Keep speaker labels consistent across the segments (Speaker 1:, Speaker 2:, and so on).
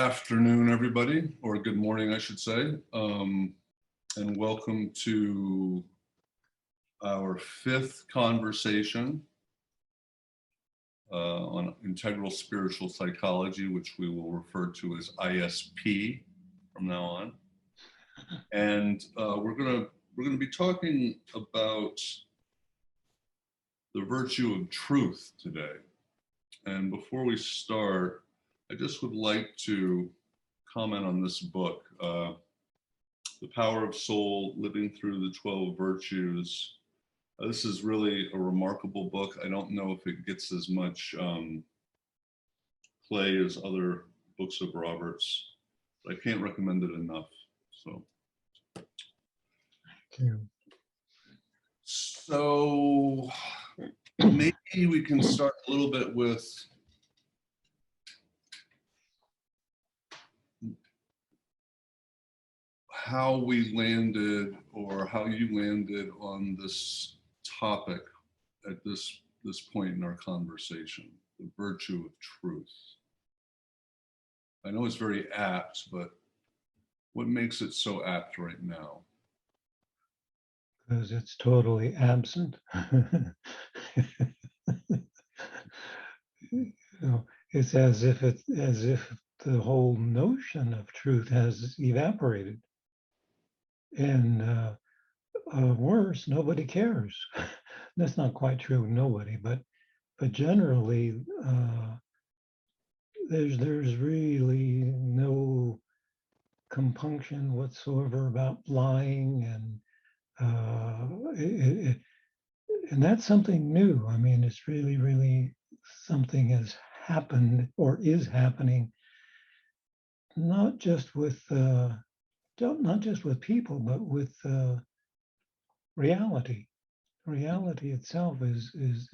Speaker 1: afternoon, everybody, or good morning, I should say, and welcome to our fifth conversation on integral spiritual psychology, which we will refer to as ISP from now on. And we're gonna be talking about the virtue of truth today. And before we start, I just would like to comment on this book, The Power of Soul, Living Through the 12 Virtues. This is really a remarkable book. I don't know if it gets as much play as other books of Robert's, but I can't recommend it enough. So,
Speaker 2: thank you.
Speaker 1: So maybe we can start a little bit with how we landed, or how you landed on this topic at this point in our conversation, the virtue of truth. I know it's very apt, but what makes it so apt right now?
Speaker 2: Because it's totally absent. You know, it's as if the whole notion of truth has evaporated. And worse, nobody cares. That's not quite true, nobody, but generally there's really no compunction whatsoever about lying, and and that's something new. I mean, it's really something has happened or is happening, not just with people, but with reality. Reality itself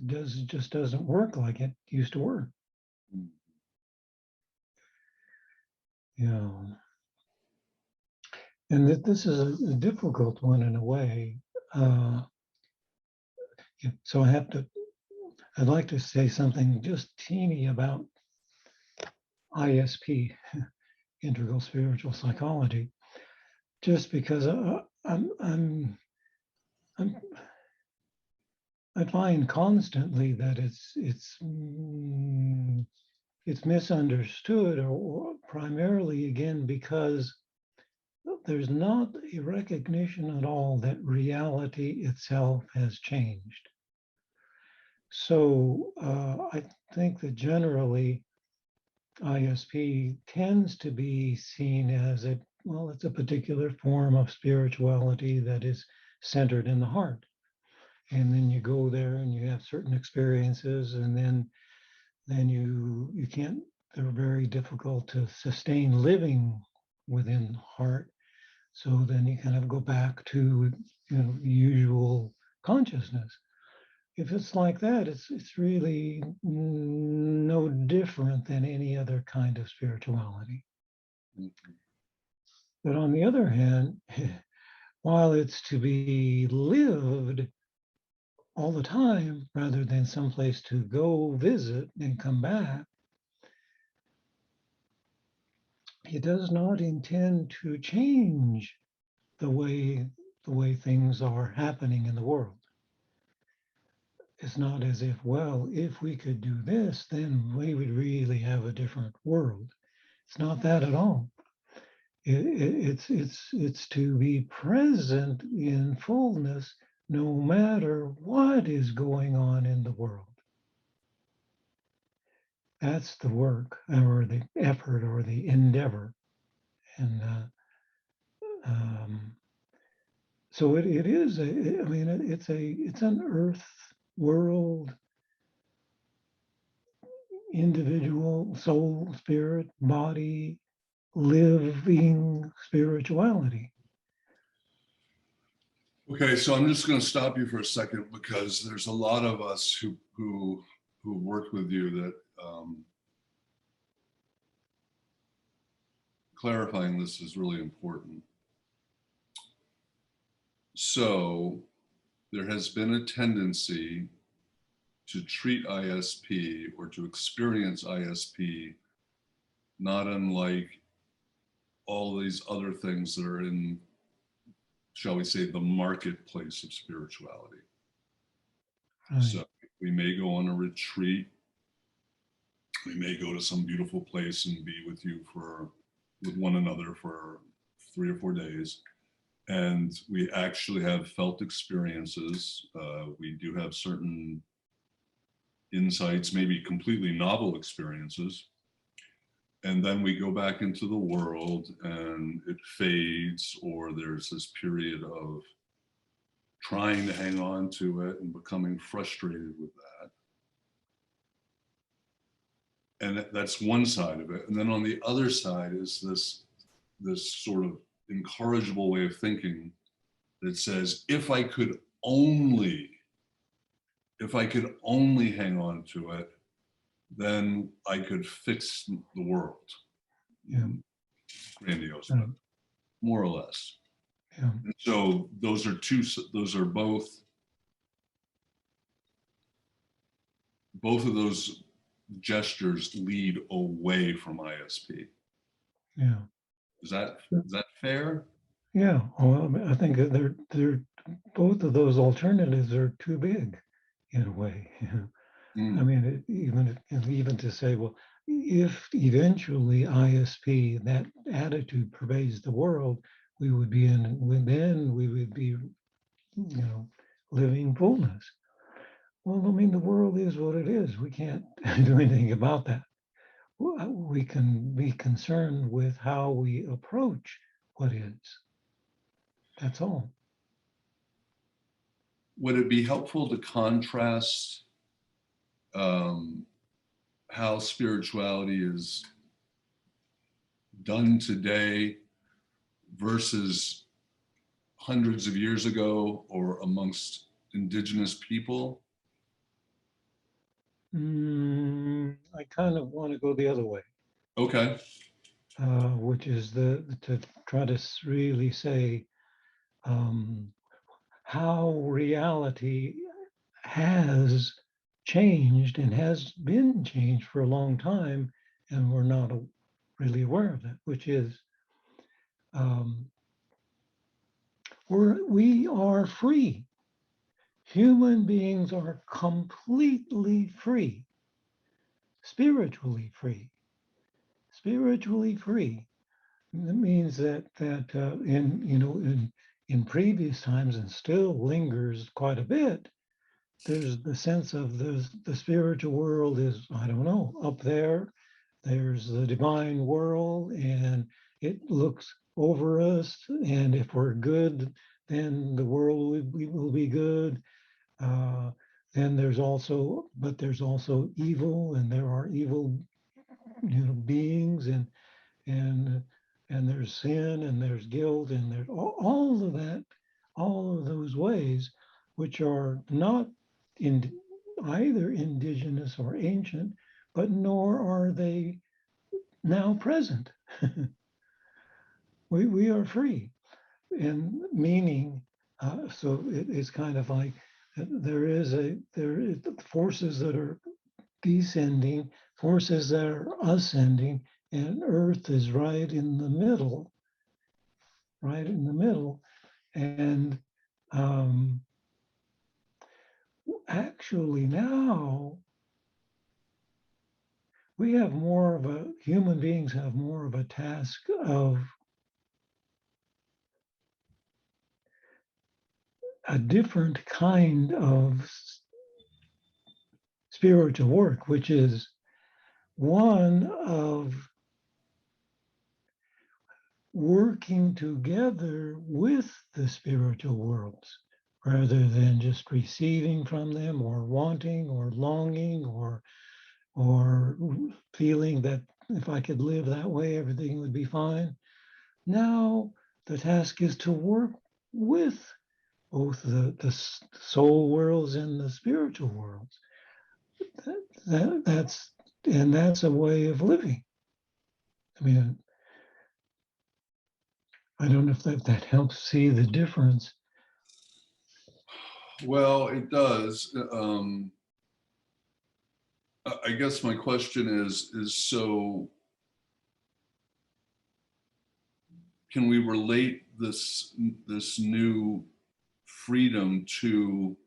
Speaker 2: just doesn't work like it used to work. You know, and this is a difficult one in a way. So I'd like to say something just teeny about ISP, integral spiritual psychology, just because I find constantly that it's misunderstood, or primarily again because there's not a recognition at all that reality itself has changed. So I think that generally ISP tends to be seen as it's a particular form of spirituality that is centered in the heart. And then you go there and you have certain experiences, and then you can't, they're very difficult to sustain living within the heart. So then you kind of go back to, usual consciousness. If it's like that, it's really no different than any other kind of spirituality. Mm-hmm. But on the other hand, while it's to be lived all the time rather than someplace to go visit and come back, it does not intend to change the way things are happening in the world. It's not as if, well, if we could do this, then we would really have a different world. It's not that at all. It's to be present in fullness, no matter what is going on in the world. That's the work, or the effort, or the endeavor. And so it is. It's an earth world, individual, soul, spirit, body, living spirituality.
Speaker 1: Okay, so I'm just going to stop you for a second, because there's a lot of us who worked with you that clarifying this is really important. So there has been a tendency to treat ISP, or to experience ISP, not unlike all these other things that are in, shall we say, the marketplace of spirituality.
Speaker 2: Right.
Speaker 1: So we may go on a retreat. We may go to some beautiful place and be with one another for 3 or 4 days. And we actually have felt experiences. We do have certain insights, maybe completely novel experiences. And then we go back into the world and it fades, or there's this period of trying to hang on to it and becoming frustrated with that. And that's one side of it. And then on the other side is this sort of incorrigible way of thinking that says, if I could only hang on to it, then I could fix the world.
Speaker 2: Yeah.
Speaker 1: Grandiose,
Speaker 2: Right.
Speaker 1: but more or less.
Speaker 2: Yeah.
Speaker 1: And so those are both of those gestures lead away from ISP.
Speaker 2: Yeah.
Speaker 1: Is that fair?
Speaker 2: Yeah. Well, I think that they're both of those alternatives are too big in a way. I mean, even to say, well, if eventually ISP, that attitude pervades the world, we would be living fullness. Well, I mean, the world is what it is. We can't do anything about that. We can be concerned with how we approach what is. That's all.
Speaker 1: Would it be helpful to contrast how spirituality is done today versus hundreds of years ago or amongst indigenous people?
Speaker 2: I kind of want to go the other way.
Speaker 1: Okay.
Speaker 2: Which is to try to really say how reality has changed and has been changed for a long time, and we're not really aware of that, which is we are free. Human beings are completely free, spiritually free. Spiritually free. That means that in previous times, and still lingers quite a bit, there's the sense of the spiritual world is, I don't know, up there. There's the divine world, and it looks over us. And if we're good, then the world will be good. Then there's also evil, and there are evil, beings, and there's sin, and there's guilt, and there's all of that, all of those ways, which are not in either indigenous or ancient, but nor are they now present. we are free, and meaning, so it's kind of like there is forces that are descending, forces that are ascending, and Earth is right in the middle. And actually now human beings have more of a task of a different kind of spiritual work, which is one of working together with the spiritual worlds rather than just receiving from them, or wanting, or longing, or feeling that if I could live that way, everything would be fine. Now the task is to work with both the soul worlds and the spiritual worlds. That's a way of living. I mean, I don't know if that helps see the difference.
Speaker 1: Well, it does. I guess my question is so can we relate this new freedom to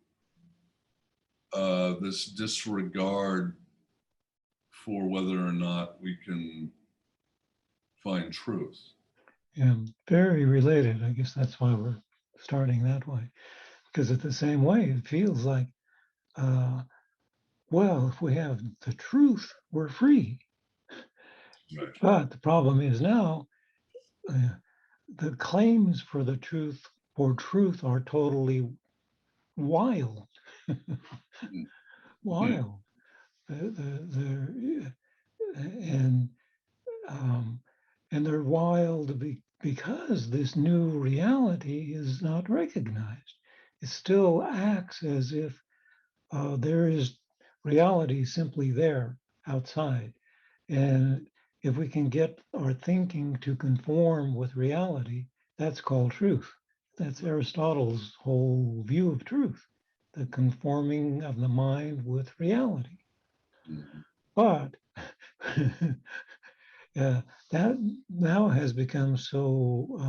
Speaker 1: this disregard for whether or not we can find truth?
Speaker 2: Yeah, very related. I guess that's why we're starting that way. Because it's the same way, it feels like, well, if we have the truth, we're free.
Speaker 1: Right.
Speaker 2: But the problem is now, the claims for the truth, are totally wild. Wild. And they're wild because this new reality is not recognized. It still acts as if there is reality simply there outside. And if we can get our thinking to conform with reality, that's called truth. That's Aristotle's whole view of truth, the conforming of the mind with reality.
Speaker 1: Mm-hmm.
Speaker 2: But that now has become so,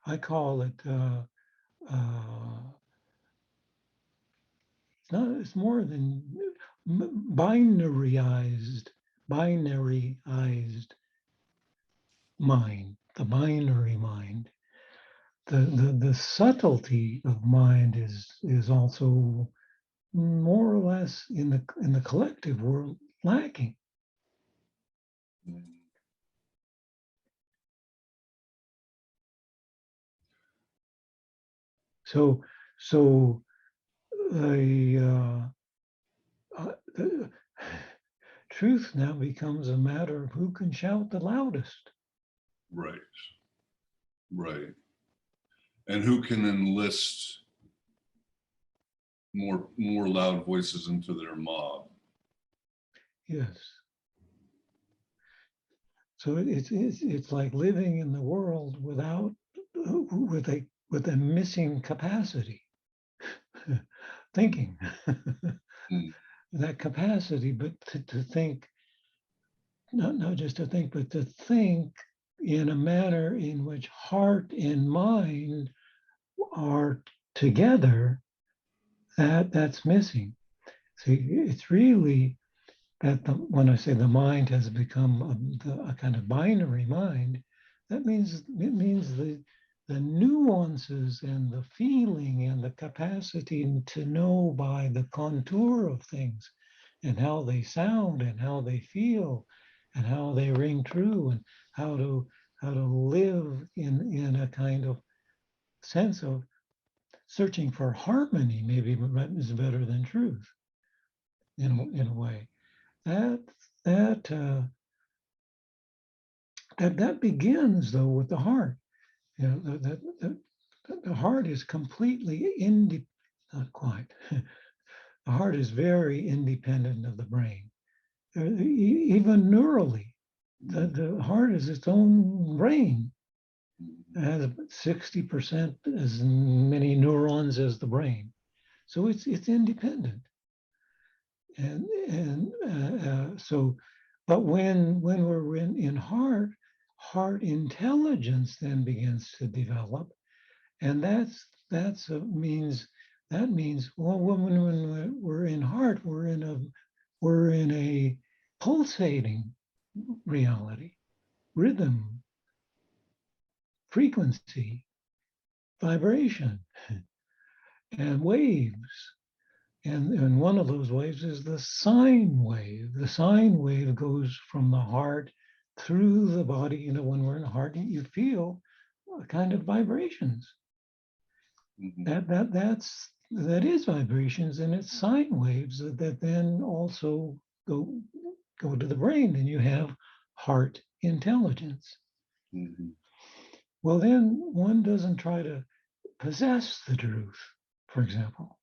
Speaker 2: I call it, it's more than binaryized mind, the binary mind. The subtlety of mind is also more or less in the collective world lacking. So the truth now becomes a matter of who can shout the loudest.
Speaker 1: Right. Right. And who can enlist more loud voices into their mob.
Speaker 2: Yes. So it's like living in the world with a missing capacity, thinking. That capacity, but to think, not just to think, but to think in a manner in which heart and mind are together, that's missing. See, it's really that when I say the mind has become a kind of binary mind, that means the nuances and the feeling and the capacity to know by the contour of things and how they sound and how they feel and how they ring true and how to live in a kind of sense of searching for harmony, maybe is better than truth in a way. That begins though with the heart. You know, the heart is completely not quite. The heart is very independent of the brain, even neurally. The heart is its own brain. It has 60% as many neurons as the brain, so it's independent. So, but when we're in heart intelligence then begins to develop, and that means well, when we're in heart, we're in a pulsating reality, rhythm, frequency, vibration, and waves. And one of those waves is the sine wave. The sine wave goes from the heart through the body. You know, when we're in the heart, you feel a kind of vibrations. That is vibrations, and it's sine waves that then also go to the brain, and you have heart intelligence. Well, then one doesn't try to possess the truth, for example.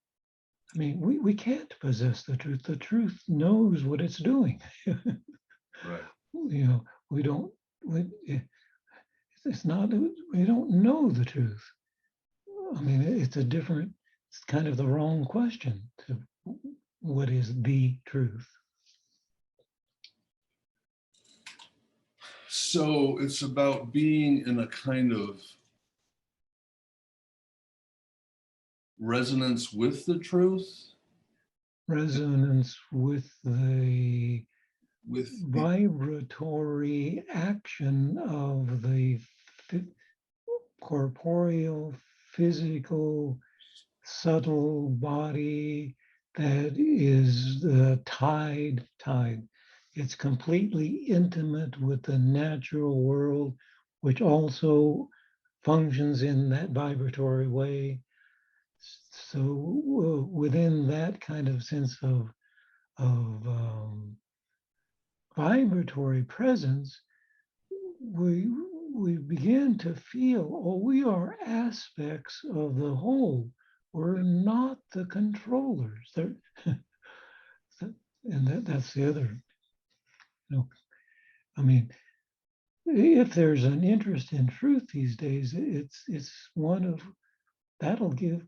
Speaker 2: I mean, we can't possess the truth. The truth knows what it's doing.
Speaker 1: Right.
Speaker 2: You know, we don't know the truth. I mean, it's kind of the wrong question to what is the truth.
Speaker 1: So it's about being in a kind of resonance with the truth,
Speaker 2: Resonance with the
Speaker 1: with the,
Speaker 2: vibratory action of the corporeal, physical, subtle body that is the tide. It's completely intimate with the natural world, which also functions in that vibratory way. So within that kind of sense of vibratory presence, we begin to feel, oh, we are aspects of the whole. We're not the controllers. That's the other. I mean, if there's an interest in truth these days, it's one of that'll give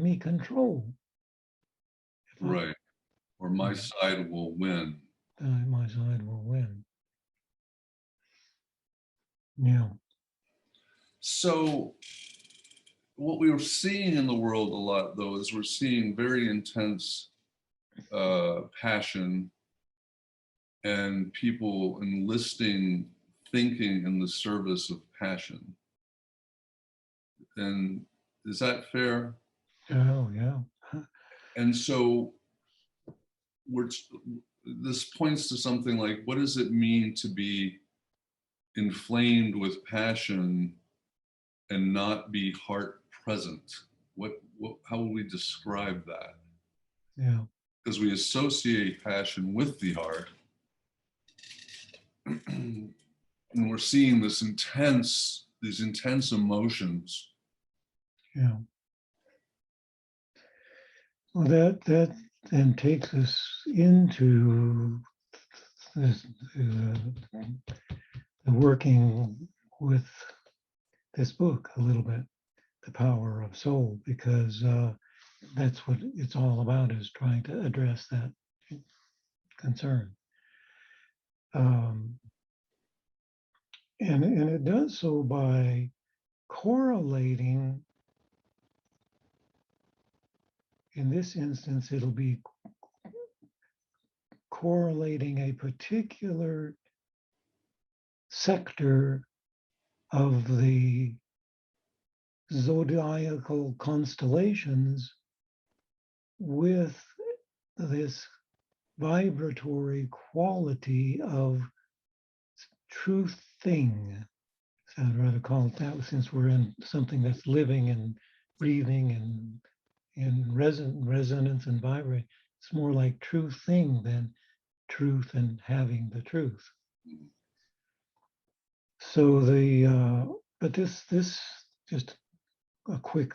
Speaker 2: me control.
Speaker 1: right, or my side will win.
Speaker 2: My side will win. Yeah.
Speaker 1: So what we were seeing in the world a lot, though, is we're seeing very intense passion and people enlisting thinking in the service of passion. And is that fair?
Speaker 2: Oh, yeah.
Speaker 1: And so this points to something like, what does it mean to be inflamed with passion and not be heart present? How will we describe that?
Speaker 2: Yeah.
Speaker 1: Because we associate passion with the heart. And we're seeing these intense emotions.
Speaker 2: Yeah. Well, that then takes us into this, the working with this book a little bit, The Power of Soul, because that's what it's all about, is trying to address that concern. And it does so by correlating. In this instance, it'll be correlating a particular sector of the zodiacal constellations with this vibratory quality of truth thing. So I'd rather call it that, since we're in something that's living and breathing and in resonance and vibrate. It's more like true thing than truth and having the truth. So but this just a quick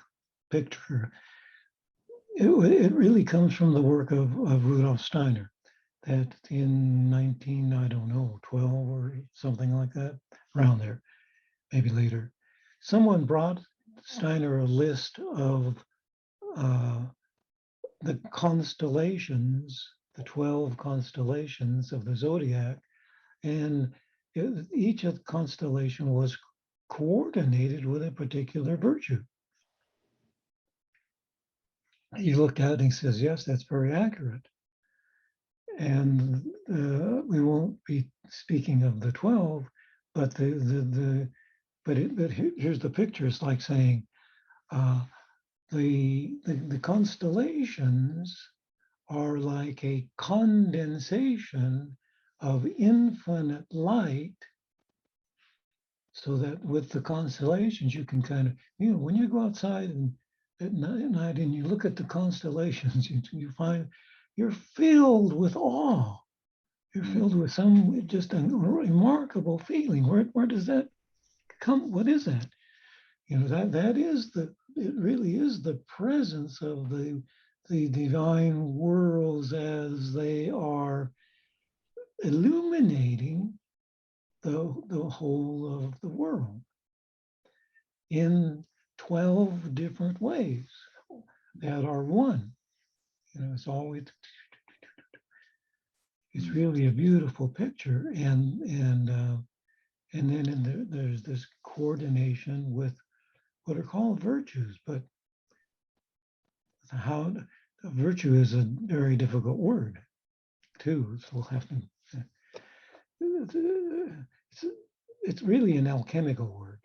Speaker 2: picture. It really comes from the work of Rudolf Steiner, that in 12 or something like that, around there, maybe later, someone brought Steiner a list of the constellations, the 12 constellations of the Zodiac, and each of the constellation was coordinated with a particular virtue. He looked at it and he says, yes, that's very accurate. And we won't be speaking of the 12, but here's the picture. It's like saying the constellations are like a condensation of infinite light, so that with the constellations you can kind of, when you go outside and at night and you look at the constellations, you find you're filled with awe. You're filled with just a remarkable feeling. Where does that come? What is that? That is it really is the presence of the divine worlds as they are illuminating the whole of the world in 12 different ways that are one. It's always, It's really a beautiful picture, and then there's this coordination with what are called virtues, but how virtue is a very difficult word too. So we'll have to. It's really an alchemical word,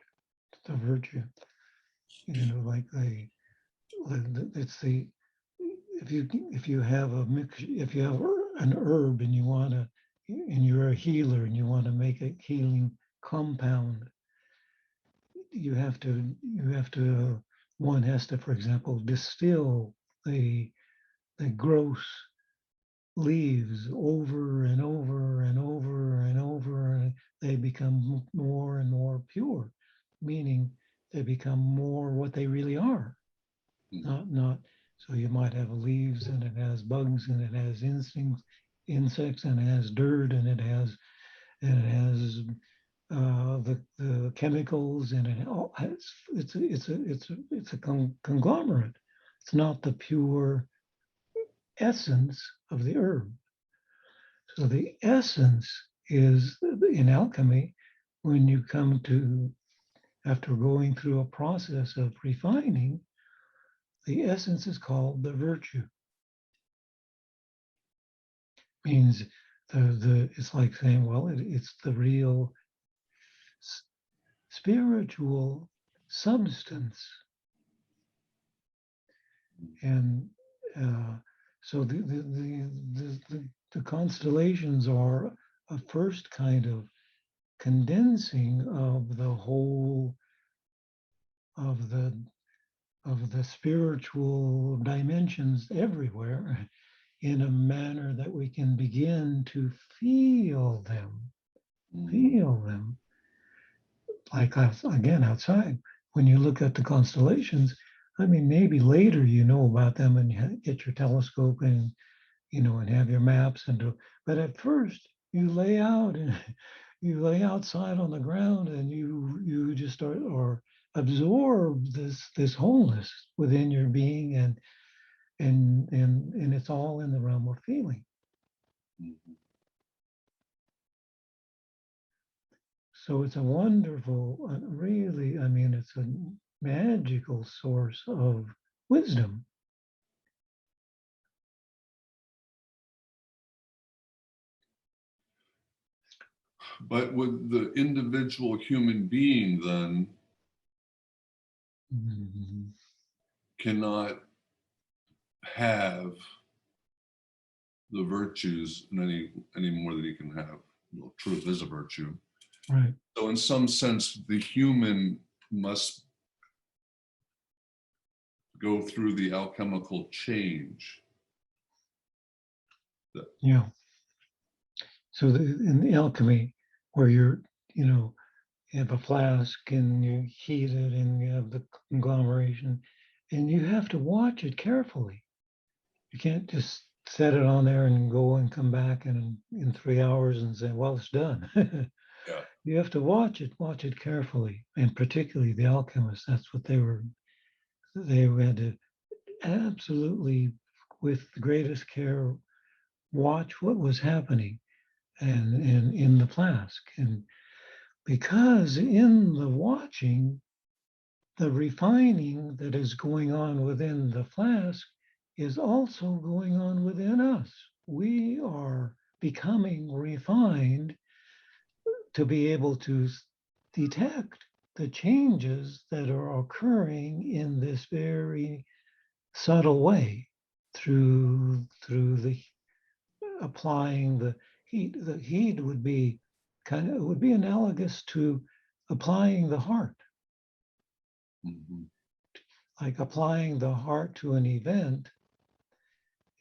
Speaker 2: the virtue. You know, it's the if you have a mix, if you have an herb and you want to, and you're a healer and you want to make a healing compound, you have to one has to, for example, distill the gross leaves over and over and over and over, and they become more and more pure, meaning they become more what they really are. Not so you might have leaves and it has bugs and it has insects and it has dirt and it has the chemicals and it's a conglomerate. It's not the pure essence of the herb. So the essence is in alchemy, when you come to, after going through a process of refining, the essence is called the virtue. Means it's like saying, well, it's the real spiritual substance. And so the constellations are a first kind of condensing of the whole of the spiritual dimensions everywhere in a manner that we can begin to feel them, like again outside. When you look at the constellations, I mean, maybe later you know about them and you get your telescope and and have your maps but at first you lay out and you lay outside on the ground and you just start or absorb this wholeness within your being and it's all in the realm of feeling. So it's a wonderful, really, I mean, it's a magical source of wisdom.
Speaker 1: But with the individual human being then cannot have the virtues in any more than he can have. Well, truth is a virtue.
Speaker 2: Right.
Speaker 1: So in some sense, the human must go through the alchemical change.
Speaker 2: Yeah. So in the alchemy, where you have a flask and you heat it and you have the conglomeration, and you have to watch it carefully. You can't just set it on there and go and come back in 3 hours and say, well, it's done.
Speaker 1: Yeah.
Speaker 2: You have to watch it carefully. And particularly the alchemists, that's what they had to absolutely, with the greatest care, watch what was happening and in the flask. And because in the watching, the refining that is going on within the flask is also going on within us. We are becoming refined to be able to detect the changes that are occurring in this very subtle way through the applying the heat. The heat would be analogous to applying the heart. Like applying the heart to an event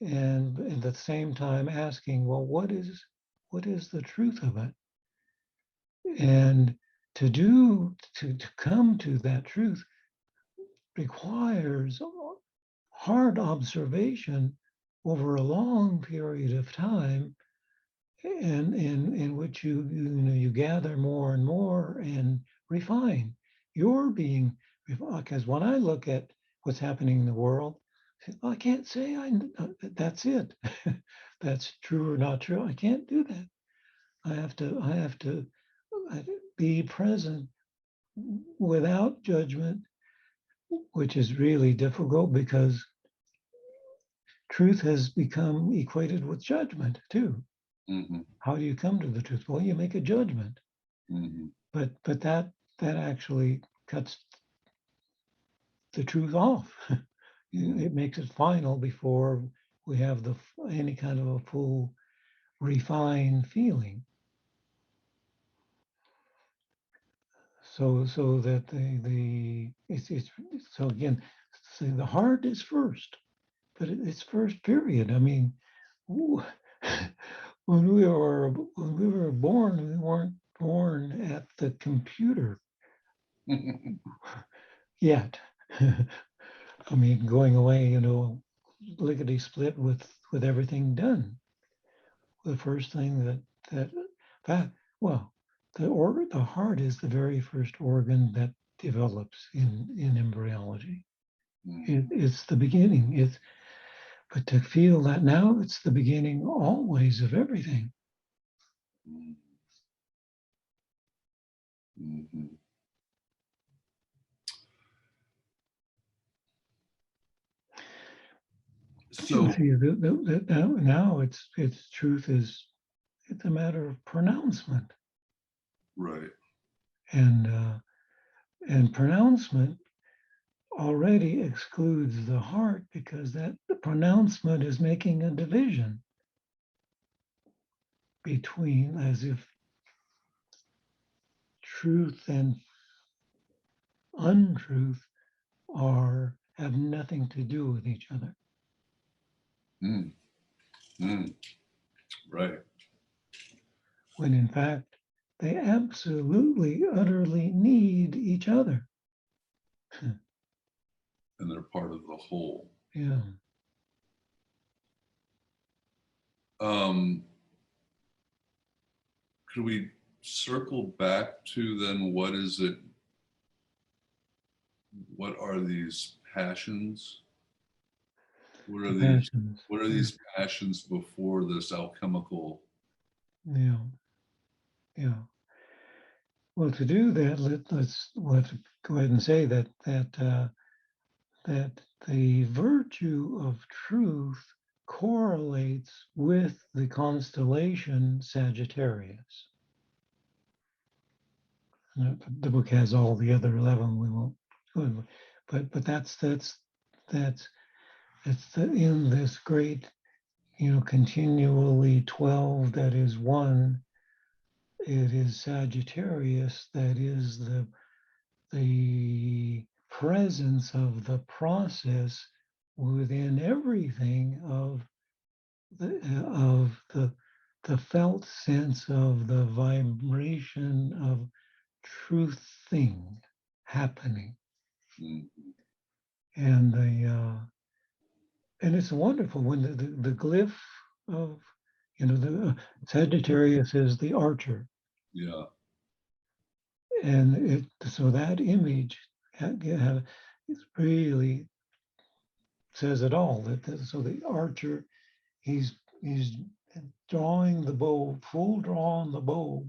Speaker 2: and at the same time asking, well, what is the truth of it? And to come to that truth requires hard observation over a long period of time, and in which you gather more and more and refine your being. Because when I look at what's happening in the world, I can't say that's it. that's true or not true. I can't do that. I have to be present without judgment, which is really difficult because truth has become equated with judgment too.
Speaker 1: Mm-hmm.
Speaker 2: How do you come to the truth? Well, you make a judgment.
Speaker 1: Mm-hmm.
Speaker 2: But that actually cuts the truth off.
Speaker 1: Mm-hmm.
Speaker 2: It makes it final before we have any kind of a full refined feeling. So that it's so again, say the heart is first, but it's first period. I mean, when we were born, we weren't born at the computer yet. I mean, going away, lickety split with everything done. The first thing that well, the heart is the very first organ that develops in embryology. It's the beginning. But to feel that now it's the beginning always of everything.
Speaker 1: Mm-hmm. So
Speaker 2: See, now it's truth is it's a matter of pronouncement,
Speaker 1: right.
Speaker 2: and pronouncement already excludes the heart because the pronouncement is making a division between, as if truth and untruth have nothing to do with each other.
Speaker 1: Mm. Mm. Right.
Speaker 2: When in fact they absolutely, utterly need each other.
Speaker 1: And they're part of the whole.
Speaker 2: Yeah.
Speaker 1: Could we circle back to then what is it? What are these passions? What are these?
Speaker 2: Passions.
Speaker 1: What are these passions before this alchemical?
Speaker 2: Yeah. Yeah. Well, to do that, we'll have to go ahead and say that the virtue of truth correlates with the constellation Sagittarius. The book has all the other 11. We won't go into, but that's in this great, continually 12 that is one. It is Sagittarius that is the presence of the process within everything of the felt sense of the vibration of truth thing happening.
Speaker 1: Mm-hmm.
Speaker 2: And it's wonderful when the glyph of the Sagittarius is the archer.
Speaker 1: Yeah.
Speaker 2: And so that image it really says it all. So the archer, he's drawing the bow, full draw on the bow,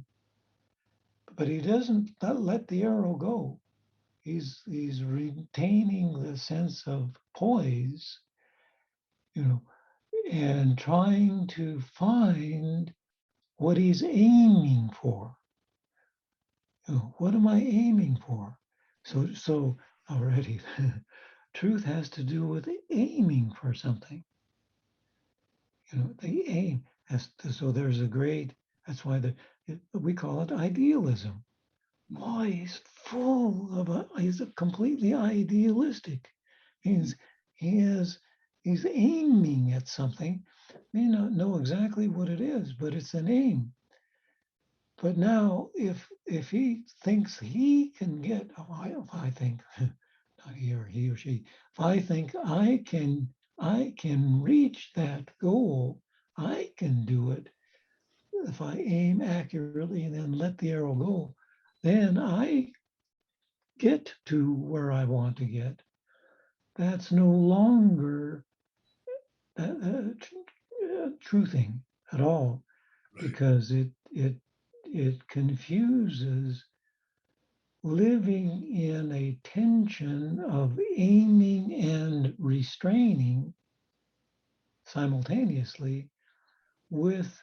Speaker 2: but he doesn't let the arrow go. He's retaining the sense of poise, and trying to find what he's aiming for. What am I aiming for? So already, truth has to do with aiming for something. The aim so there's a great. That's why we call it idealism. Boy, he's full of he's completely idealistic. Means he's aiming at something. May not know exactly what it is, but it's an aim. But now, if he thinks he can get, if I think, not he or she, if I think I can reach that goal, I can do it. If I aim accurately and then let the arrow go, then I get to where I want to get. That's no longer truthing at all,
Speaker 1: Right.
Speaker 2: because it confuses living in a tension of aiming and restraining simultaneously with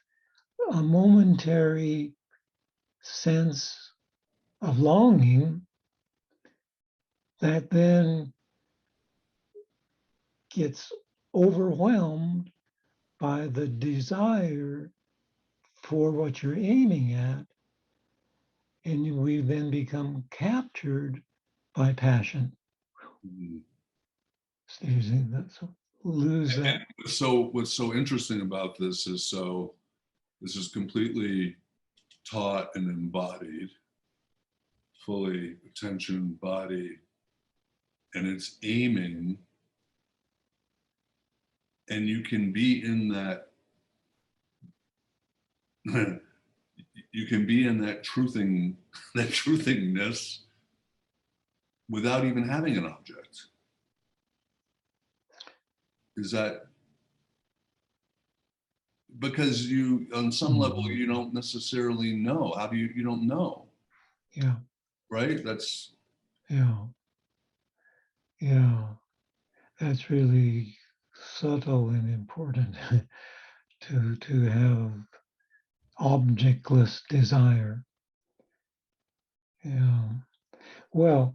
Speaker 2: a momentary sense of longing that then gets overwhelmed by the desire for what you're aiming at, and we then become captured by passion.
Speaker 1: Mhm.
Speaker 2: So lose that.
Speaker 1: So what's so interesting about this is, so this is completely taught and embodied, fully attention, body, and it's aiming, and you can be in that you can be in that truthing, that truthingness without even having an object. Is that because you, on some level, you don't necessarily know? How do you don't know?
Speaker 2: Yeah,
Speaker 1: Right? That's
Speaker 2: yeah, yeah. That's really subtle and important to have objectless desire. Yeah. Well,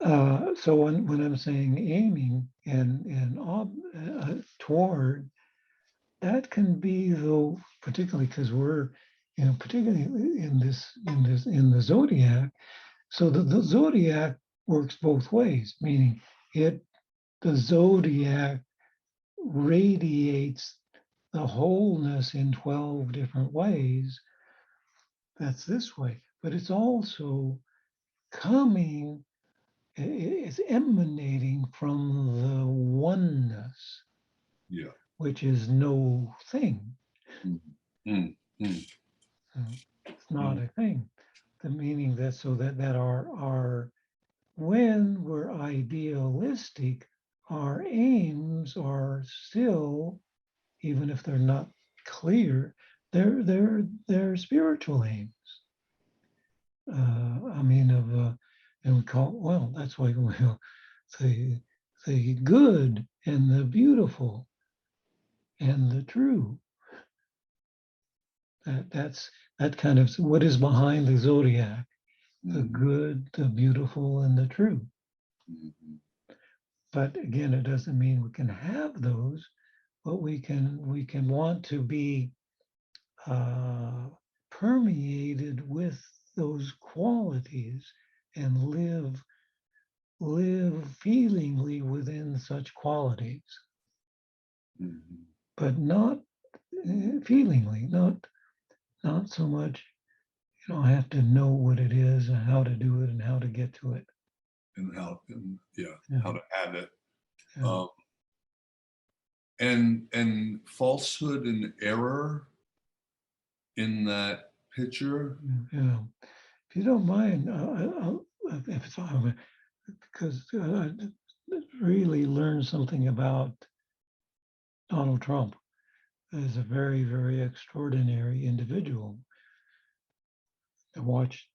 Speaker 2: so when I'm saying aiming and toward, that can be, though, particularly because we're, particularly in the zodiac. So the zodiac works both ways, meaning the zodiac radiates the wholeness in 12 different ways. That's this way, but it's also coming, it's emanating from the oneness,
Speaker 1: yeah.
Speaker 2: which is no thing.
Speaker 1: Mm, mm, mm,
Speaker 2: So it's not
Speaker 1: mm,
Speaker 2: a thing. The meaning that so that our when we're idealistic, our aims are still, even if they're not clear, they're spiritual aims. I mean, and we call, well, that's why we'll say the good and the beautiful and the true. That kind of what is behind the zodiac: the
Speaker 1: mm,
Speaker 2: good, the beautiful, and the true.
Speaker 1: mm,
Speaker 2: But again, it doesn't mean we can have those, but we can want to be permeated with those qualities and live feelingly within such qualities,
Speaker 1: mm,
Speaker 2: but not feelingly, not so much. I have to know what it is and how to do it and how to get to it.
Speaker 1: and how, and yeah,
Speaker 2: Yeah,
Speaker 1: how to have it.
Speaker 2: yeah,
Speaker 1: And falsehood and error in that picture.
Speaker 2: yeah. If you don't mind, if it's because I really learned something about Donald Trump as a very, very extraordinary individual. I watched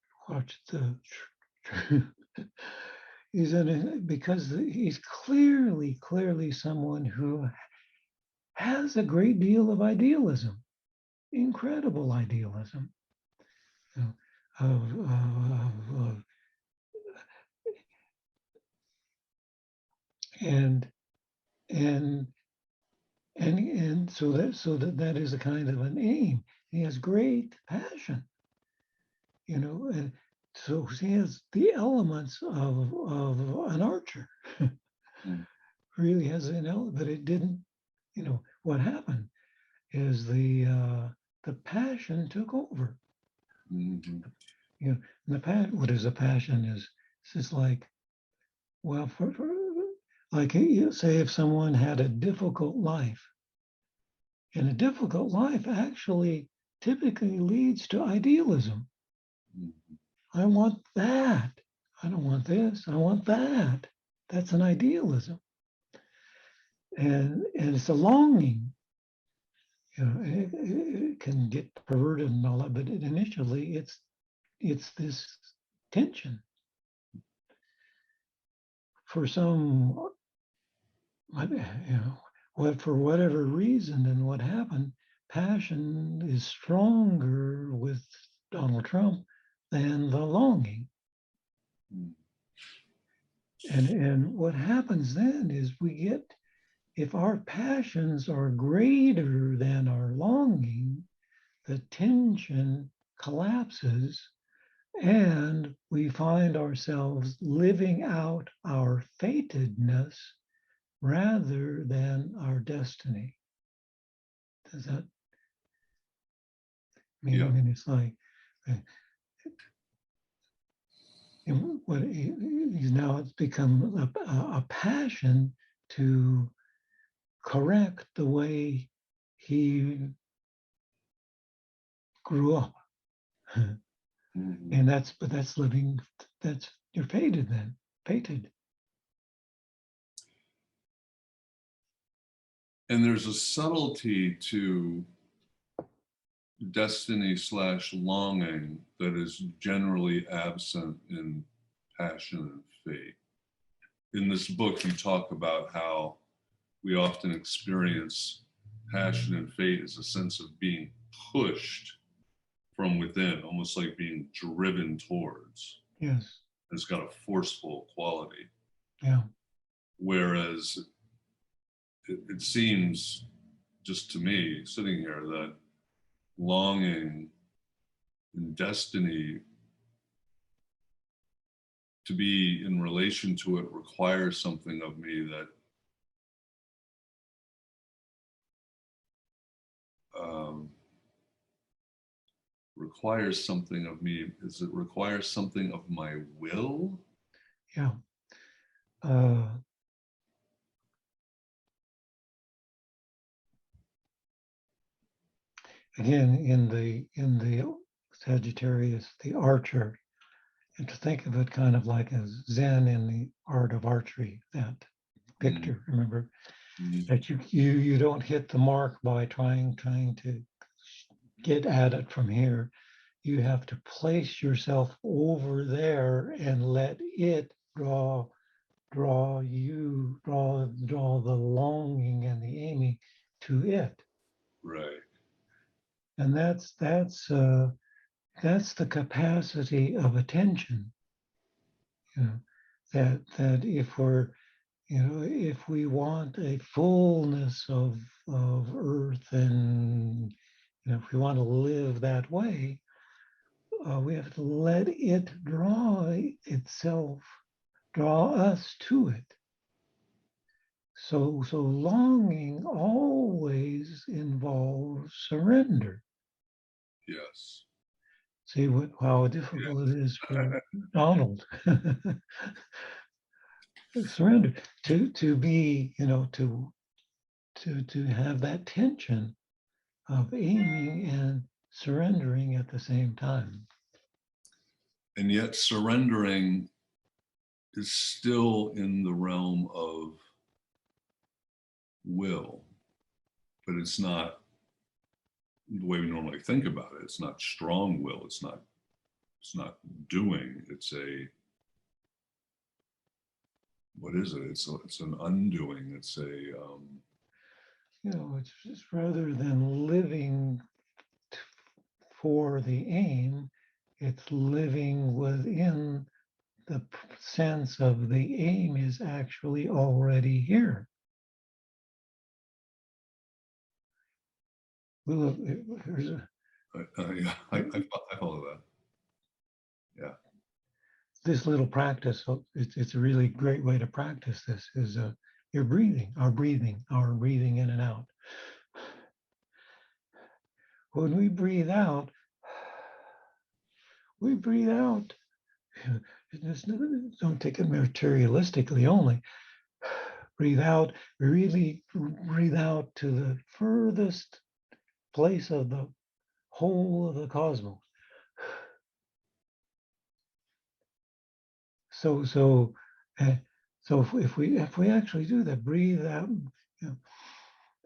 Speaker 2: the because he's clearly someone who has a great deal of idealism, incredible idealism, you know, of and and so that is a kind of an aim. He has great passion, and so he has the elements of an archer.
Speaker 1: Mm,
Speaker 2: Really has an element, but it didn't. What happened is the passion took over.
Speaker 1: mhm,
Speaker 2: What is a passion is it's just like, well, for like say if someone had a difficult life, and a difficult life actually typically leads to idealism.
Speaker 1: mhm,
Speaker 2: I want that. I don't want this. I want that. That's an idealism. And it's a longing. it can get perverted and all that, but initially it's this tension. For some, for whatever reason and what happened, passion is stronger with Donald Trump than the longing. And what happens then is if our passions are greater than our longing, the tension collapses and we find ourselves living out our fatedness rather than our destiny. Does that mean?
Speaker 1: Yeah.
Speaker 2: I mean, it's like what now it's become a passion to correct the way he grew up.
Speaker 1: Mm-hmm.
Speaker 2: And that's you're fated then, fated.
Speaker 1: And there's a subtlety to destiny / longing that is generally absent in passion and fate. In this book, you talk about how we often experience passion and fate as a sense of being pushed from within, almost like being driven towards.
Speaker 2: Yes.
Speaker 1: It's got a forceful quality.
Speaker 2: Yeah.
Speaker 1: Whereas it seems, just to me, sitting here, that longing and destiny to be in relation to it requires something of me that requires something of me. Is it requires something of my will?
Speaker 2: Yeah. Again, in the Sagittarius, the archer, and to think of it kind of like a Zen in the art of archery, that Victor, remember, that you don't hit the mark by trying to get at it from here. You have to place yourself over there and let it draw the longing and the aiming to it.
Speaker 1: Right.
Speaker 2: And that's the capacity of attention. That if we want a fullness of earth, and if we want to live that way, we have to let it draw us to it. So longing always involves surrender.
Speaker 1: Yes.
Speaker 2: See how difficult it is for Donald. Surrender to be, to have that tension of aiming and surrendering at the same time.
Speaker 1: And yet surrendering is still in the realm of will, but it's not the way we normally think about it. It's not strong will. It's not doing. It's a, what is it? It's an undoing. It's a
Speaker 2: It's just rather than living for the aim, it's living within the sense of the aim is actually already here. Here's a,
Speaker 1: yeah, I follow that. Yeah.
Speaker 2: this little practice. It's a really great way to practice this. Is your breathing, our breathing in and out. When we breathe out, don't take it materialistically only. Breathe out, really breathe out to the furthest place of the whole of the cosmos. So if we actually do that, breathe out,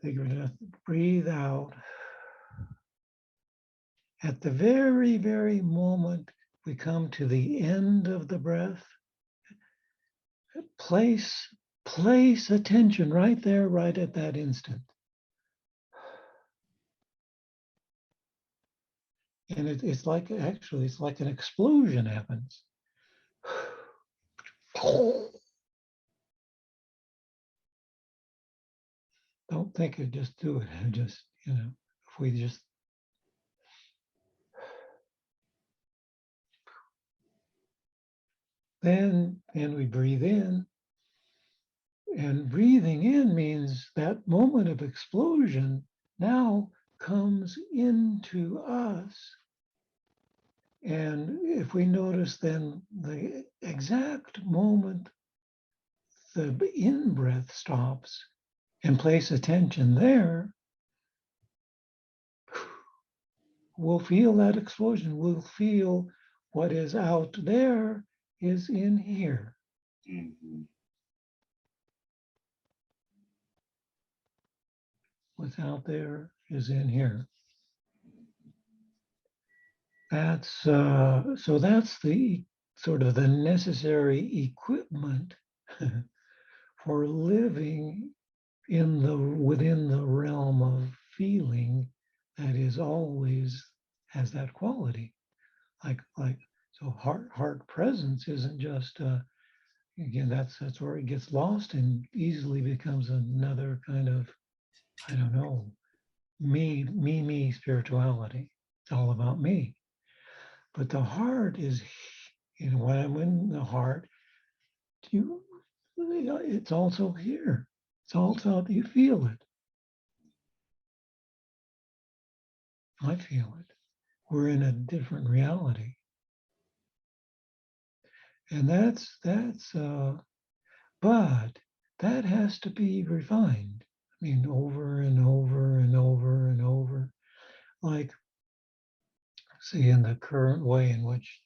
Speaker 2: Take a breath, breathe out. At the very, very moment we come to the end of the breath, place attention right there, right at that instant. And it's like, actually, it's like an explosion happens. Don't think it, just do it. And just, if we just, then we breathe in. And breathing in means that moment of explosion now comes into us. And if we notice then the exact moment the in-breath stops and place attention there, we'll feel that explosion. We'll feel what is out there is in here.
Speaker 1: Mm-hmm.
Speaker 2: What's out there is in here. That's so that's the sort of the necessary equipment for living within the realm of feeling that is always has that quality. Like so heart presence isn't just again, that's where it gets lost and easily becomes another kind of, I don't know, me spirituality. It's all about me. But the heart is, when I'm in the heart, it's also here. It's also, you feel it. I feel it. We're in a different reality. And but that has to be refined. I mean, over and over and over and over. Like, see, in the current way in which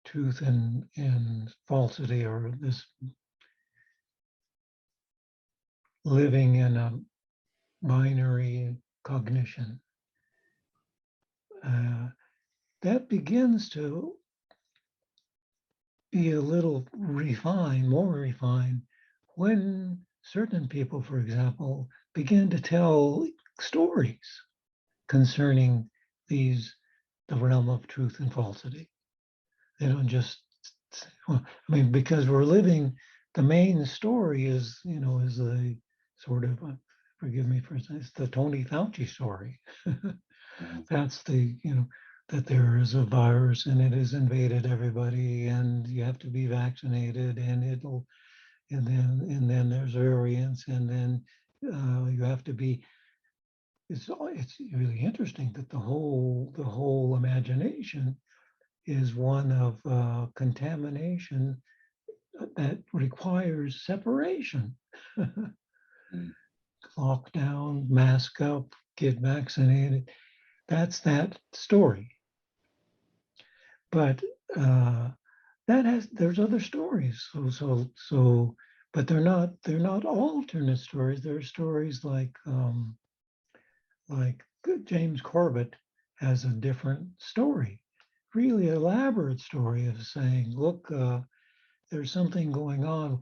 Speaker 2: truth and falsity are this living in a binary cognition, that begins to be a little refined, more refined, when certain people, for example, begin to tell stories concerning the realm of truth and falsity. They don't just, well, I mean, because we're living, the main story is the sort of, forgive me for saying, it's the Tony Fauci story. That's that there is a virus and it has invaded everybody and you have to be vaccinated and then there's variants and then you have to be. It's really interesting that the whole imagination is one of contamination that requires separation. Lockdown, mask up, get vaccinated. That's that story. But there's other stories. But they're not alternate stories. They're stories like James Corbett has a different story, really elaborate story of saying, look, there's something going on.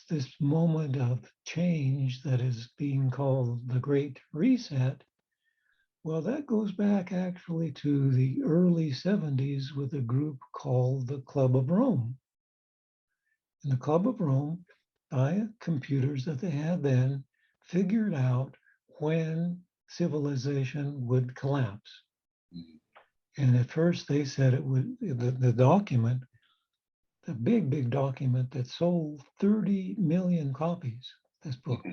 Speaker 2: This moment of change that is being called the Great Reset. Well, that goes back actually to the early 70s with a group called the Club of Rome. And the Club of Rome, by computers that they had then, figured out when civilization would collapse. And at first they said it would, the document, the big document that sold 30 million copies, this book.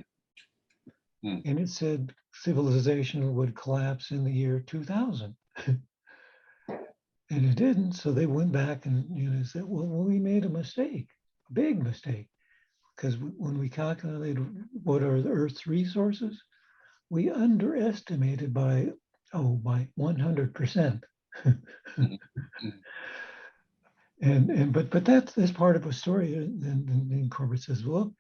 Speaker 2: And it said civilization would collapse in the year 2000. And it didn't, so they went back and said, well, we made a mistake, a big mistake. Because when we calculated what are the Earth's resources, we underestimated by 100%. But that's part of a story. And Corbett says, well,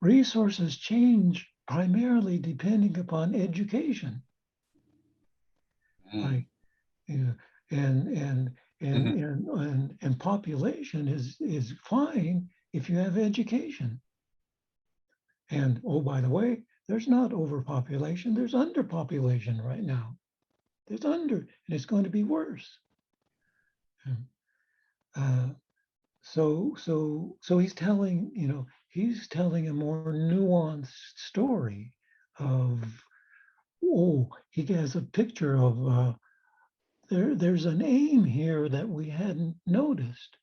Speaker 2: resources change primarily depending upon education. Like, you know, and and population is fine if you have education. And oh, by the way, there's not overpopulation, there's underpopulation right now. There's under, and it's going to be worse. Uh, so he's telling, he's telling a more nuanced story of, oh, he has a picture of there's an aim here that we hadn't noticed.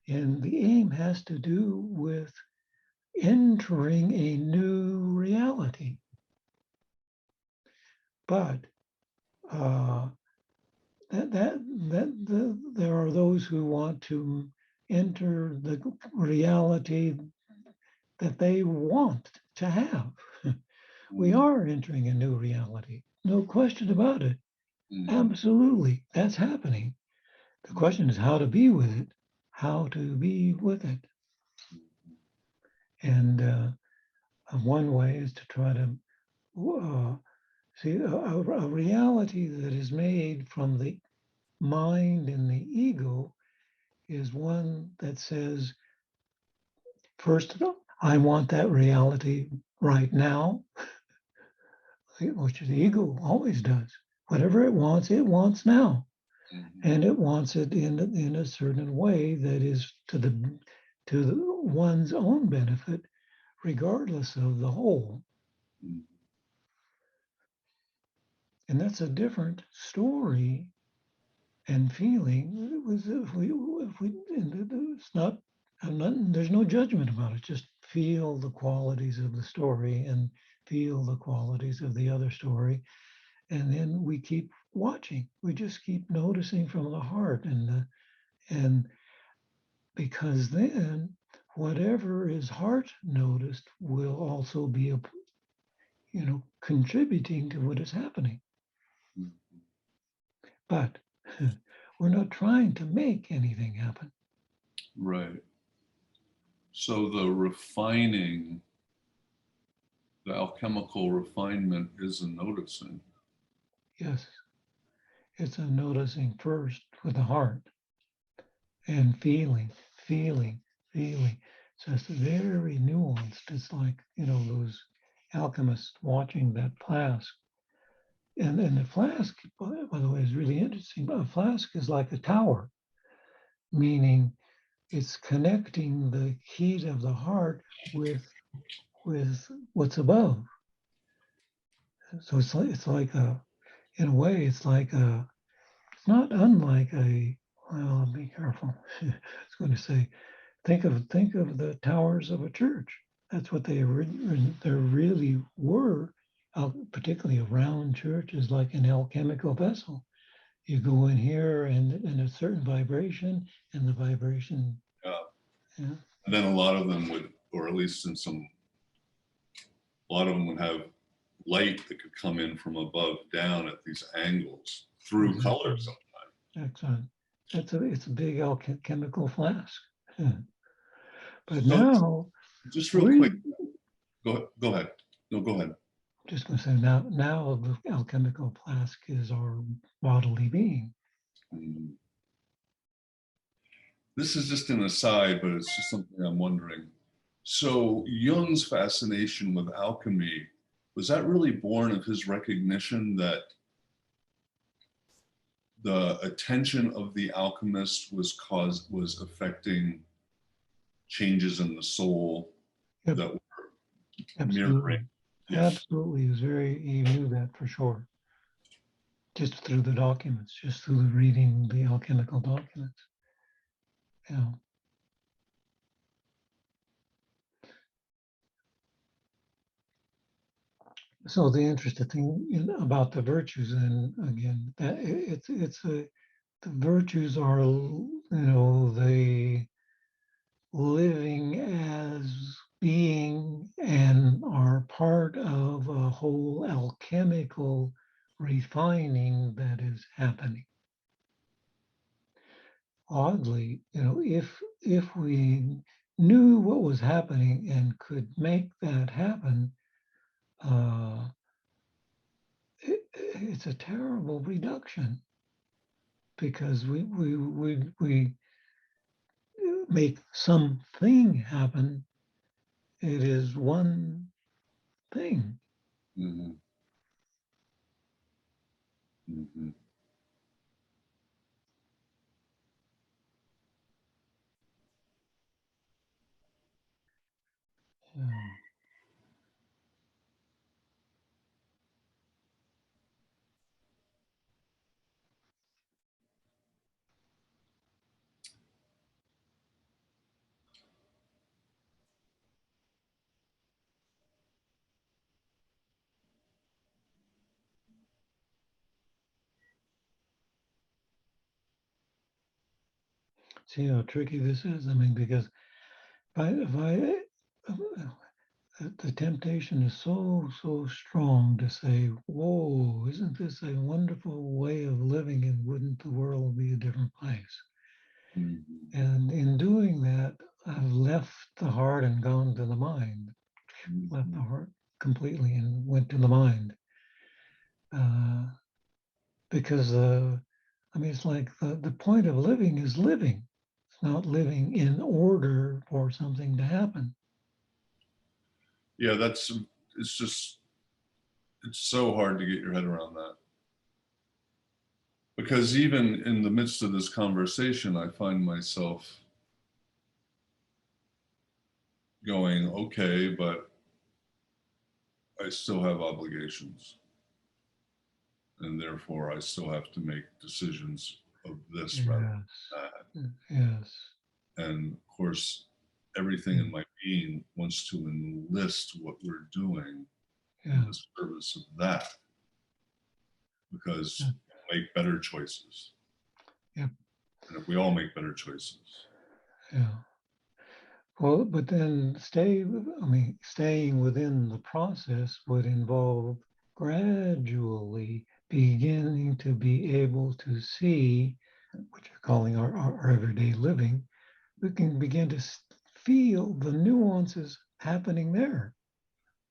Speaker 2: And the aim has to do with entering a new reality. But there are those who want to enter the reality that they want to have. We are entering a new reality, no question about it. Absolutely, that's happening. The question is how to be with it, how to be with it. And one way is to try to see a reality that is made from the mind and the ego is one that says, first, I want that reality right now, which the ego always does. Whatever it wants now. And it wants it in a certain way that is to one's own benefit, regardless of the whole. And that's a different story and feeling. It's not, there's no judgment about it. Just feel the qualities of the story and feel the qualities of the other story. And then we keep watching. We just keep noticing from the heart. And because then whatever is heart noticed will also be, contributing to what is happening. But we're not trying to make anything happen.
Speaker 1: Right. So the alchemical refinement is a noticing.
Speaker 2: Yes. It's a noticing first with the heart and feeling. So it's very nuanced. It's like, those alchemists watching that flask. And the flask, by the way, is really interesting. A flask is like a tower, meaning it's connecting the heat of the heart with what's above. So it's like in a way, it's not unlike well, be careful. I was going to say, think of the towers of a church. That's what they really were. Particularly a round church is like an alchemical vessel. You go in here and a certain vibration, and the vibration.
Speaker 1: Yeah. And then a lot of them would, or at least a lot of them would have light that could come in from above down at these angles through color sometimes.
Speaker 2: Excellent. It's a big alchemical flask. But so now,
Speaker 1: just real quick, go ahead. No, go ahead.
Speaker 2: Just going to say now the alchemical flask is our bodily being.
Speaker 1: This is just an aside, but it's just something I'm wondering. So Jung's fascination with alchemy, was that really born of his recognition that the attention of the alchemist was affecting changes in the soul that were mirroring?
Speaker 2: Yes. Absolutely. He knew that for sure. Just through the documents, just through reading the alchemical documents. Yeah. So the interesting thing about the virtues, and again, that the virtues are, they living as being and are part of a whole alchemical refining that is happening. Oddly, if we knew what was happening and could make that happen, it's a terrible reduction, because we make something happen. It is one thing.
Speaker 1: Mm-hmm. Mm-hmm.
Speaker 2: Yeah. See how tricky this is? I mean, because the temptation is so strong to say, whoa, isn't this a wonderful way of living, and wouldn't the world be a different place?
Speaker 1: Mm-hmm.
Speaker 2: And in doing that, I've left the heart and gone to the mind, left the
Speaker 1: Mm-hmm.
Speaker 2: heart completely and went to the mind. Because I mean, it's like the point of living is living. It's not living in order for something to happen.
Speaker 1: Yeah, it's just, it's so hard to get your head around that. Because even in the midst of this conversation, I find myself going, okay, but I still have obligations. And therefore, I still have to make decisions of this rather
Speaker 2: Yes.
Speaker 1: than
Speaker 2: Yes.
Speaker 1: that. And of course, everything in my being wants to enlist what we're doing in
Speaker 2: Yeah.
Speaker 1: the service of that, because
Speaker 2: Yeah.
Speaker 1: we'll make better choices.
Speaker 2: Yep.
Speaker 1: And if we all make better choices.
Speaker 2: Yeah. Well, but then staying within the process would involve gradually beginning to be able to see, which you're calling our everyday living. We can begin to feel the nuances happening there.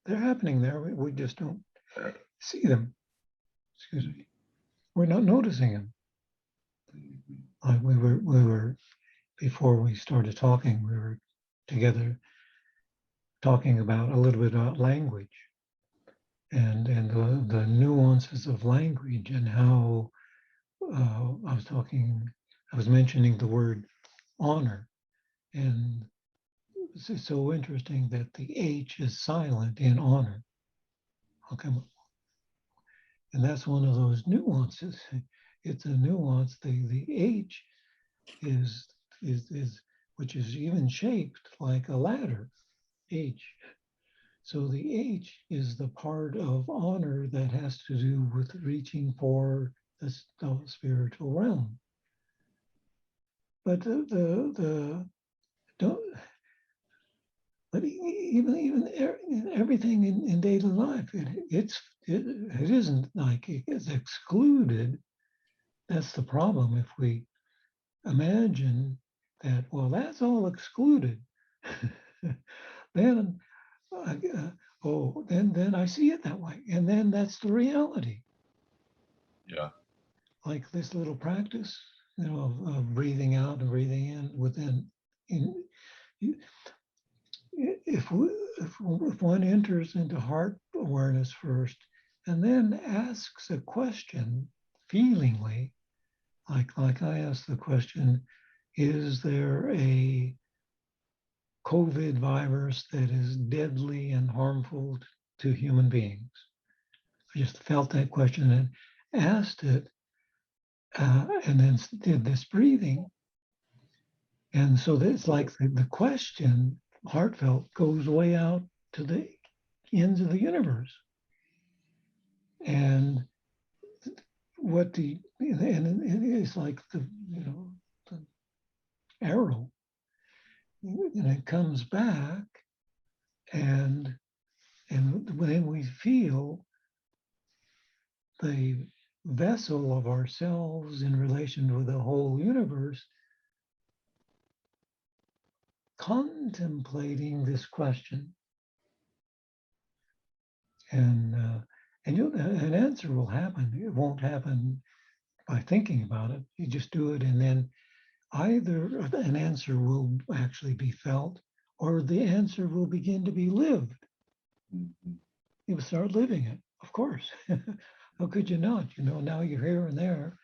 Speaker 2: They're happening there. We just don't see them. Excuse me. We're not noticing them. We were before we started talking. We were together talking about a little bit about language, and the nuances of language, and how I was mentioning the word honor, and it's so interesting that the H is silent in honor. Okay, and that's one of those nuances. It's a nuance. The H is is which is even shaped like a ladder. H. So the H is the part of honor that has to do with reaching for the spiritual realm. But the don't. But even everything in daily life, it isn't like it's excluded. That's the problem. If we imagine that, well, that's all excluded, then then I see it that way, and then that's the reality.
Speaker 1: Yeah.
Speaker 2: Like this little practice, of breathing out and breathing in within. In, if, we, if one enters into heart awareness first, and then asks a question feelingly, like I asked the question, is there a COVID virus that is deadly and harmful to human beings? I just felt that question and asked it, and then did this breathing. And so it's like the question, heartfelt, goes way out to the ends of the universe. And and it's like the arrow, and it comes back, and when we feel the vessel of ourselves in relation to the whole universe, contemplating this question. And an answer will happen. It won't happen by thinking about it. You just do it, and then either an answer will actually be felt, or the answer will begin to be lived.
Speaker 1: Mm-hmm.
Speaker 2: You start living it, of course. How could you not? Now you're here and there.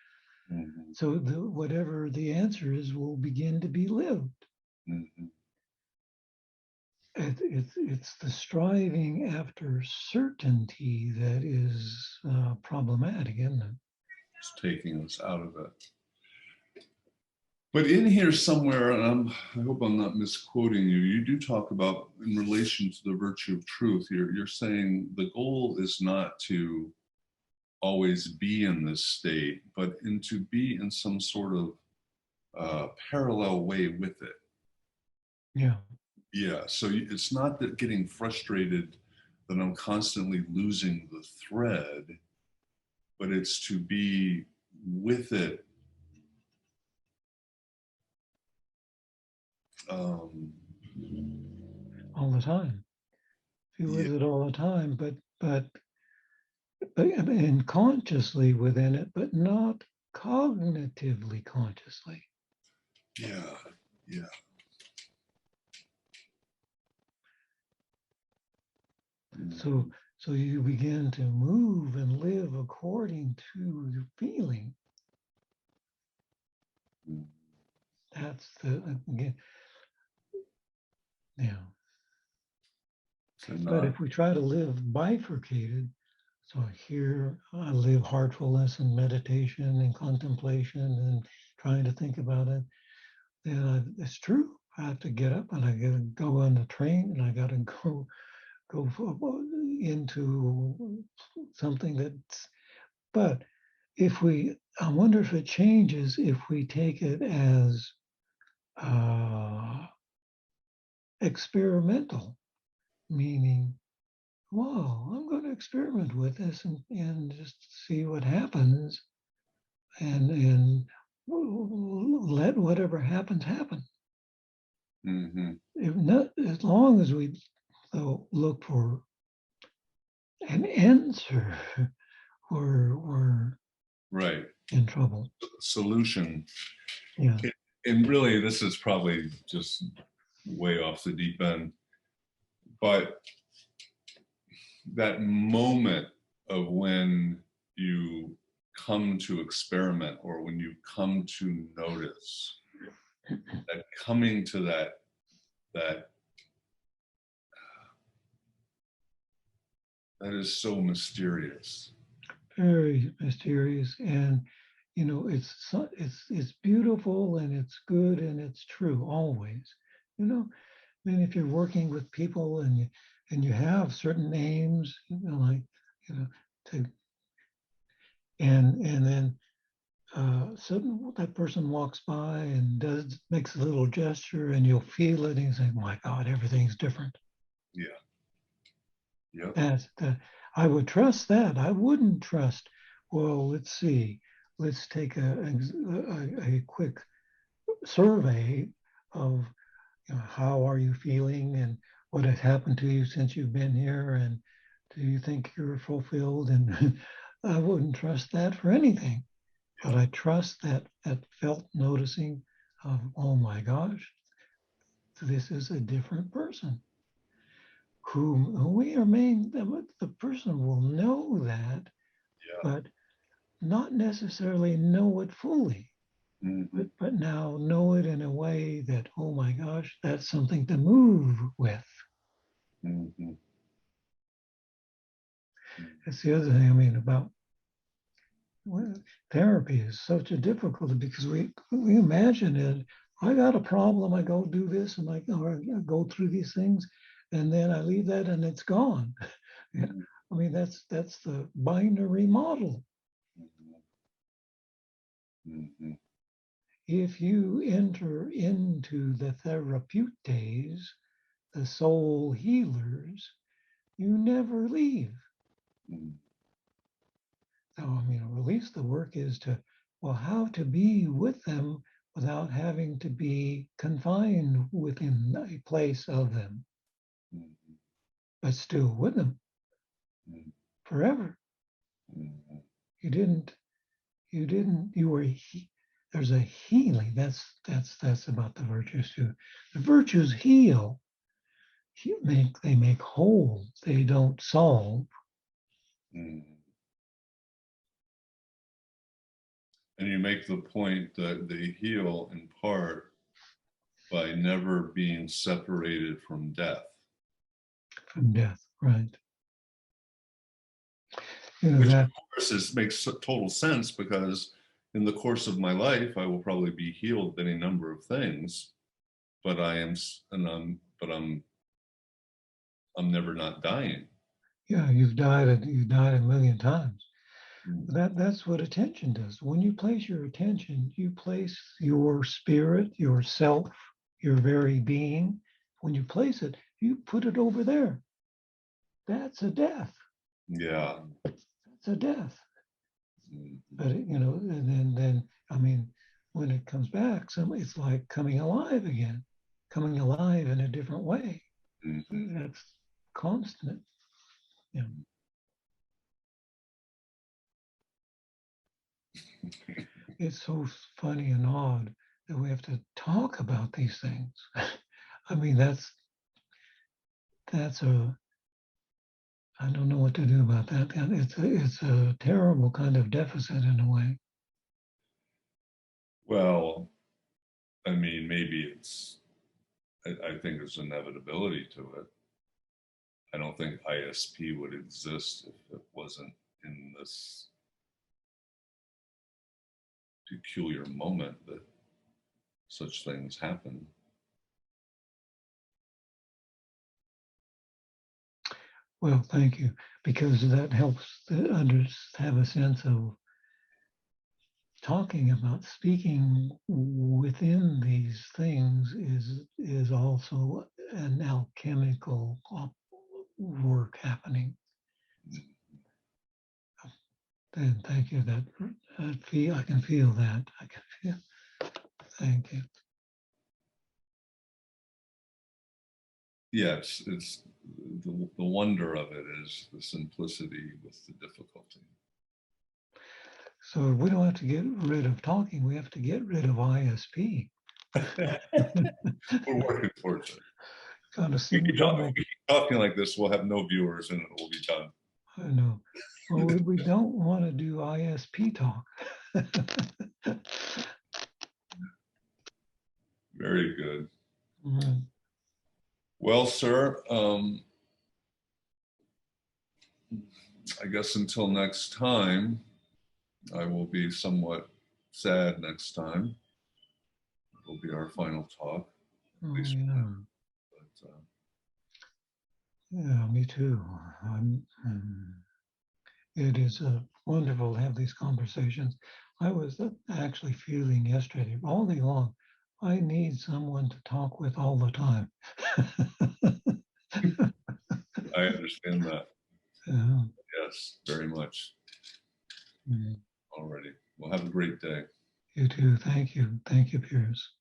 Speaker 1: Mm-hmm.
Speaker 2: So whatever the answer is will begin to be lived.
Speaker 1: Mm-hmm.
Speaker 2: It's the striving after certainty that is problematic, isn't it?
Speaker 1: It's taking us out of it. But in here somewhere, and I hope I'm not misquoting you, you do talk about, in relation to the virtue of truth, you're saying the goal is not to always be in this state, but to be in some sort of parallel way with it.
Speaker 2: Yeah.
Speaker 1: Yeah, so it's not that getting frustrated that I'm constantly losing the thread, but it's to be with it.
Speaker 2: All the time. Be with it all the time, but and consciously within it, but not cognitively consciously.
Speaker 1: Yeah, yeah.
Speaker 2: So you begin to move and live according to your feeling. That's again, yeah. But if we try to live bifurcated, so here I live heartfulness and meditation and contemplation and trying to think about it, then it's true. I have to get up and I got to go on the train and I got to go into something that's, but I wonder if it changes if we take it as experimental, meaning, wow, I'm going to experiment with this and just see what happens and let whatever happens happen.
Speaker 1: Mm-hmm.
Speaker 2: If not, as long as we look for an answer, we're
Speaker 1: right
Speaker 2: in trouble.
Speaker 1: Solution.
Speaker 2: Yeah.
Speaker 1: And really, this is probably just way off the deep end, but that moment of when you come to experiment or when you come to notice, that coming to that is so mysterious.
Speaker 2: Very mysterious, and it's beautiful and it's good and it's true always. I mean, if you're working with people and you have certain names, like to and then suddenly that person walks by and makes a little gesture and you'll feel it and you say, my God, everything's different.
Speaker 1: Yeah. Yeah.
Speaker 2: I would trust that. I wouldn't trust, well, let's see, let's take a quick survey of how are you feeling and what has happened to you since you've been here, and do you think you're fulfilled? And I wouldn't trust that for anything. But I trust that felt noticing of, oh my gosh, this is a different person. Who we remain, the person will know that, but not necessarily know it fully.
Speaker 1: Mm-hmm.
Speaker 2: But now know it in a way that, oh my gosh, that's something to move with.
Speaker 1: Mm-hmm.
Speaker 2: That's the other thing. I mean, about therapy is such a difficulty because we imagine it. I got a problem. I go do this and I go through these things, and then I leave that and it's gone.
Speaker 1: Mm-hmm.
Speaker 2: I mean, that's the binary model.
Speaker 1: Mm-hmm.
Speaker 2: If you enter into the therapeutes, the soul healers, you never leave.
Speaker 1: Mm-hmm.
Speaker 2: So, I mean, at least the work is to, well, how to be with them without having to be confined within a place of them, but still with them forever. You didn't, you were, there's a healing. That's about the virtues too. The virtues heal. They make whole. They don't solve.
Speaker 1: And you make the point that they heal in part by never being separated from death.
Speaker 2: From death, right. You know,
Speaker 1: which
Speaker 2: that,
Speaker 1: of course makes total sense, because in the course of my life, I will probably be healed any number of things, but I'm never not dying.
Speaker 2: yeah, you've died a million times. That's what attention does. When you place your attention, you place your spirit, yourself, your very being. When you place it, you put it over there. That's a death.
Speaker 1: Yeah.
Speaker 2: That's a death. But you know, and then I mean, when it comes back, it's like coming alive again, coming alive in a different way. That's constant. Yeah. It's so funny and odd that we have to talk about these things. I mean, that's a, I don't know what to do about that. It's a terrible kind of deficit in a way.
Speaker 1: Well, I mean, maybe I think there's inevitability to it. I don't think ISP would exist if it wasn't in this peculiar moment that such things happen.
Speaker 2: Well, thank you, because that helps to have a sense of talking about, speaking within these things is also an alchemical work happening. And thank you. That I can feel that. I can feel. Thank you.
Speaker 1: Yeah, it's the wonder of it is the simplicity with the difficulty.
Speaker 2: So we don't have to get rid of talking. We have to get rid of ISP.
Speaker 1: We're working towards it.
Speaker 2: Kind of
Speaker 1: We keep talking like this, we'll have no viewers and it will be done.
Speaker 2: I know. Well, we don't want to do ISP talk.
Speaker 1: Very good.
Speaker 2: Right.
Speaker 1: Well, sir, I guess until next time, I will be somewhat sad next time. It will be our final talk.
Speaker 2: Oh, yeah.
Speaker 1: But,
Speaker 2: Yeah, me too. It is wonderful to have these conversations. I was actually feeling yesterday, all day long, I need someone to talk with all the time.
Speaker 1: I understand that.
Speaker 2: Yeah.
Speaker 1: Yes, very much.
Speaker 2: Mm.
Speaker 1: Alrighty. Well, have a great day.
Speaker 2: You too. Thank you. Thank you, Piers.